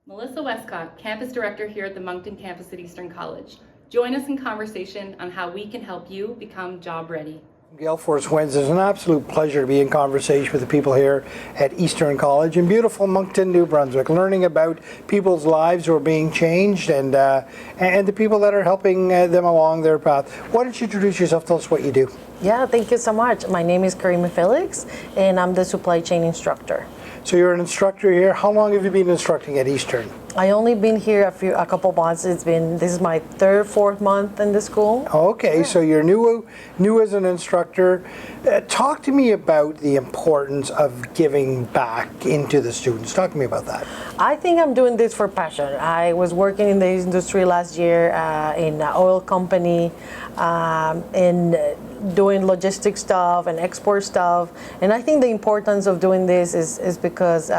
Melissa Westcott, Campus Director here at the Moncton campus at Eastern College. Join us in conversation on how we can help you become job ready. Gale Force Winds, it's an absolute pleasure to be in conversation with the people here at Eastern College in beautiful Moncton, New Brunswick, learning about people's lives who are being changed and the people that are helping them along their path. Why don't you introduce yourself, tell us what you do. Yeah, thank you so much. My name is Karima Phelix, and I'm the supply chain instructor. So you're an instructor here. How long have you been instructing at Eastern? I only been here a couple months. This is my fourth month in the school. Okay, yeah. So you're new as an instructor. Talk to me about the importance of giving back into the students. Talk to me about that. I think I'm doing this for passion. I was working in the industry last year in an oil company and doing logistic stuff and export stuff. And I think the importance of doing this is because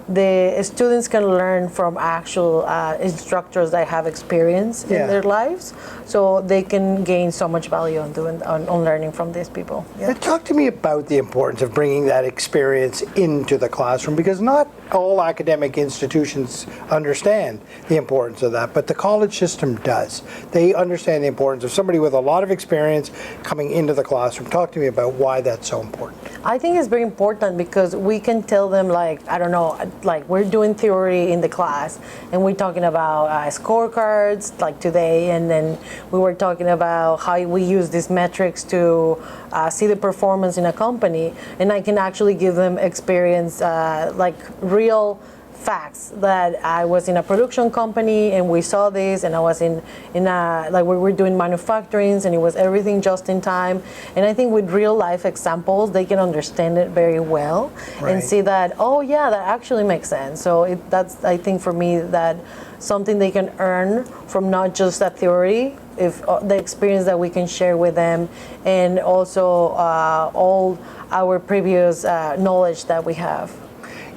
the students can learn from actual instructors that have experience in their lives, so they can gain so much value on learning from these people. Yeah. Talk to me about the importance of bringing that experience into the classroom, because not all academic institutions understand the importance of that, but the college system does. They understand the importance of somebody with a lot of experience coming into the classroom. Talk to me about why that's so important. I think it's very important because we can tell them, like, I don't know, like we're doing theory in the class and we're talking about scorecards like today, and then we were talking about how we use these metrics to see the performance in a company, and I can actually give them experience, like real facts that I was in a production company and we saw this, and I was in a, like we were doing manufacturing and it was everything just in time. And I think with real life examples they can understand it very well, right, and see that, oh yeah, that actually makes sense. So that's, I think for me, that something they can earn from not just that theory, if the experience that we can share with them, and also all our previous knowledge that we have.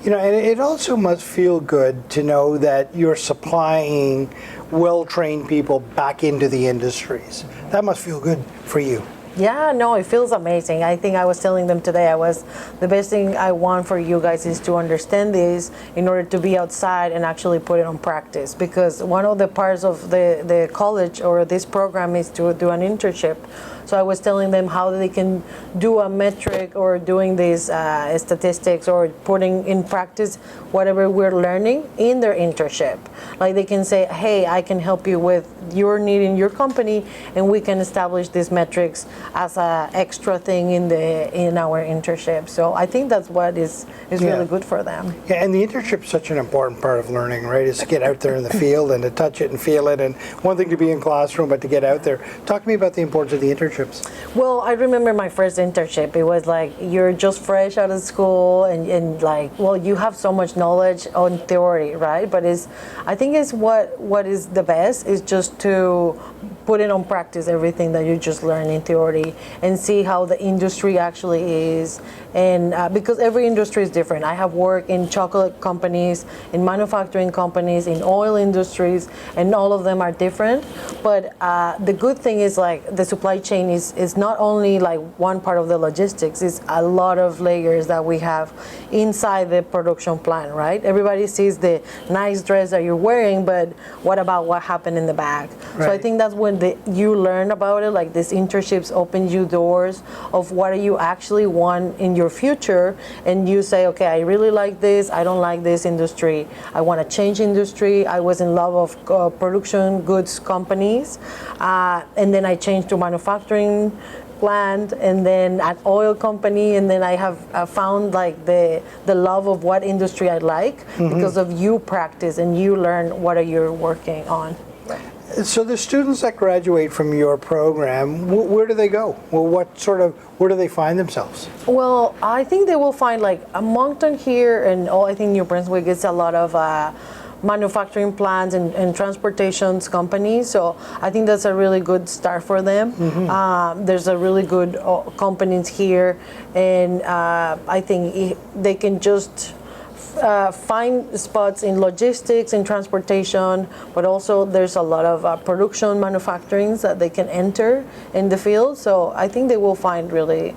You know, and it also must feel good to know that you're supplying well-trained people back into the industries. That must feel good for you. Yeah, no, it feels amazing. I think I was telling them today, the best thing I want for you guys is to understand this in order to be outside and actually put it on practice. Because one of the parts of the college or this program is to do an internship. So I was telling them how they can do a metric or doing these statistics or putting in practice whatever we're learning in their internship. Like they can say, hey, I can help you with your need in your company, and we can establish these metrics as an extra thing in our internship. So I think that's what is really good for them. Yeah, and the internship is such an important part of learning, right? Is to get out there in the field and to touch it and feel it. And one thing to be in classroom, but to get out there. Talk to me about the importance of the internships. Well, I remember my first internship. It was like you're just fresh out of school and like, well, you have so much knowledge on theory, right? But I think it's what is the best is just to put it on practice, everything that you just learned in theory, and see how the industry actually is. And because every industry is different. I have worked in chocolate companies, in manufacturing companies, in oil industries, and all of them are different. But the good thing is, like, the supply chain is not only like one part of the logistics, it's a lot of layers that we have inside the production plant, right? Everybody sees the nice dress that you're wearing, but what about what happened in the back? Right. So I think that's when you learn about it, like these internships open you doors of what do you actually want in your future, and you say, okay, I really like this, I don't like this industry, I want to change industry. I was in love of production goods companies, and then I changed to manufacturing plant, and then an oil company, and then I have found like the love of what industry I like, because of you practice and you learn what are you working on. So the students that graduate from your program, where do they go? Well, where do they find themselves? Well, I think they will find like a Moncton here, and I think New Brunswick gets a lot of manufacturing plants and transportations companies. So I think that's a really good start for them. There's a really good companies here, and I think they can just find spots in logistics, in transportation, but also there's a lot of production manufacturing that they can enter in the field. So I think they will find really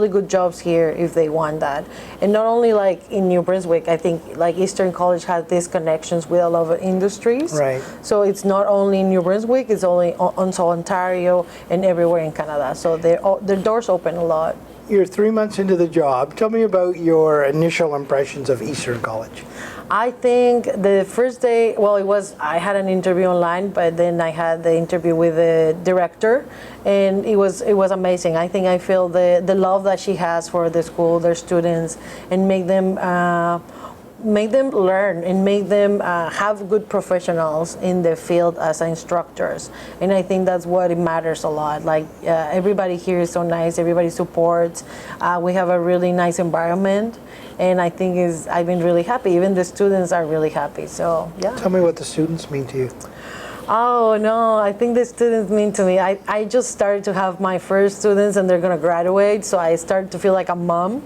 good jobs here if they want that. And not only like in New Brunswick, I think like Eastern College has these connections with a lot of industries. Right. So it's not only in New Brunswick, it's also Ontario and everywhere in Canada. So their doors open a lot. You're 3 months into the job. Tell me about your initial impressions of Eastern College. I think the first day, I had an interview online, but then I had the interview with the director, and it was amazing. I think I feel the love that she has for the school, their students, and make them learn and make them have good professionals in the field as instructors. And I think that's what it matters a lot. Like everybody here is so nice, everybody supports. We have a really nice environment, and I think I've been really happy. Even the students are really happy. So yeah. Tell me what the students mean to you. Oh no, I think the students mean to me. I just started to have my first students and they're gonna graduate, so I started to feel like a mom.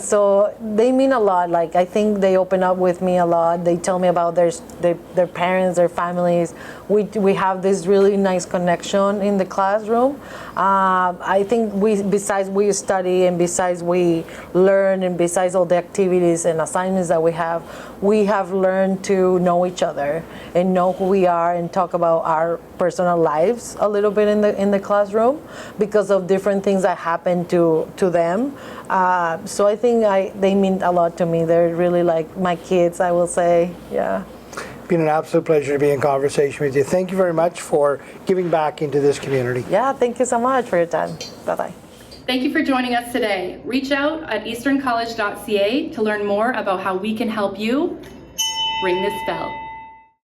So they mean a lot. Like I think they open up with me a lot. They tell me about their parents, their families. We have this really nice connection in the classroom. I think besides we study and besides we learn and besides all the activities and assignments that we have learned to know each other and know who we are and talk about our personal lives a little bit in the classroom because of different things that happen to them. So I think they mean a lot to me. They're really like my kids, I will say. Yeah. Been an absolute pleasure to be in conversation with you. Thank you very much for giving back into this community. Yeah, thank you so much for your time. Bye-bye. Thank you for joining us today. Reach out at easterncollege.ca to learn more about how we can help you ring this bell.